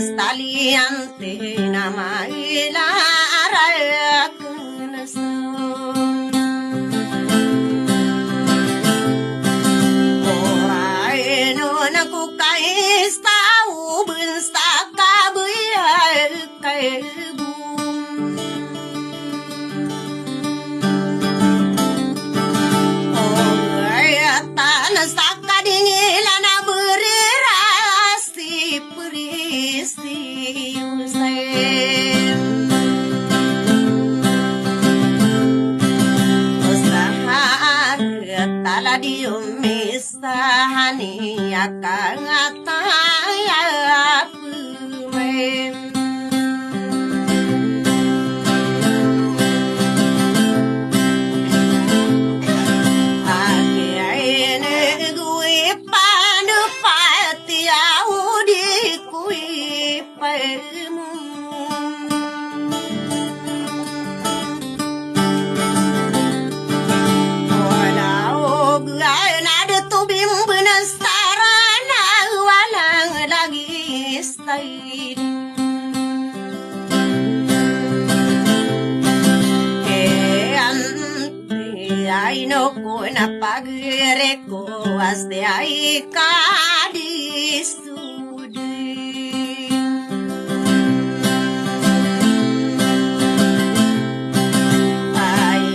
Staliante nama ilara kunasa Orai no naku kais tau bensta kabuya kaibu Orai tanah sakadingila na berirasi perisi Dium misahani akan ataya pumem Ake aine gue panu pati audi kui pemu Ay no kuna pagire ko asde ay kadisudi Ay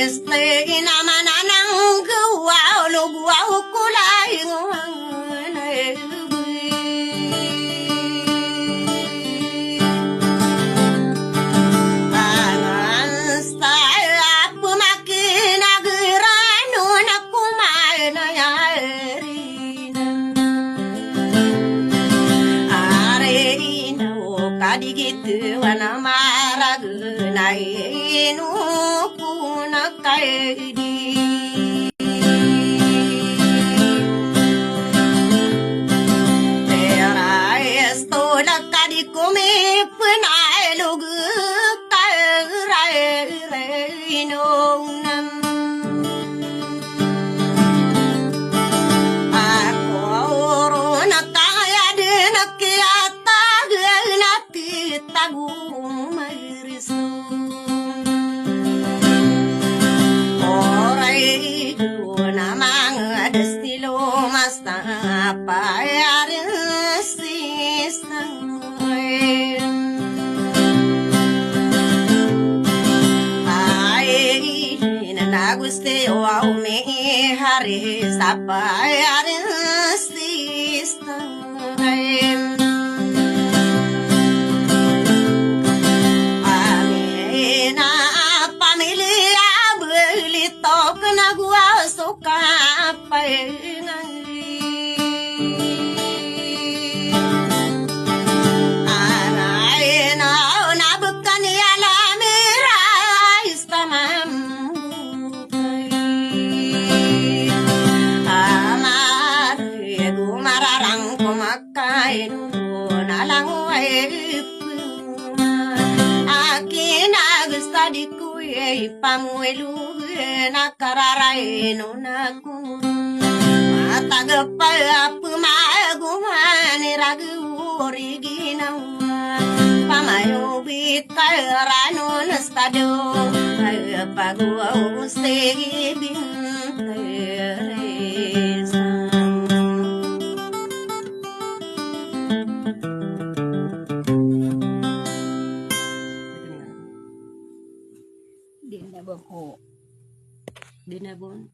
este inamananang gawa lo gawa kulay ngwang Gitu wana maragu nai nu kuna kaidi Tera esto la kadi kumi punai lugu karai reino nam Aku orona kaya denakiata tagu marisu Orai duna mang destilo masta payarin sistang Ai naguste wa me hari sapayarin sistang Suka pengali Anai na bukan ya la mira istamam Amar egu mararang kumakai nalang Akina gusta di kuye pamuelu nakararay no naku matagapal pumagumani ragu original pamayo bitarano nastado pagua usegi binteresa Dinda bako Dinabon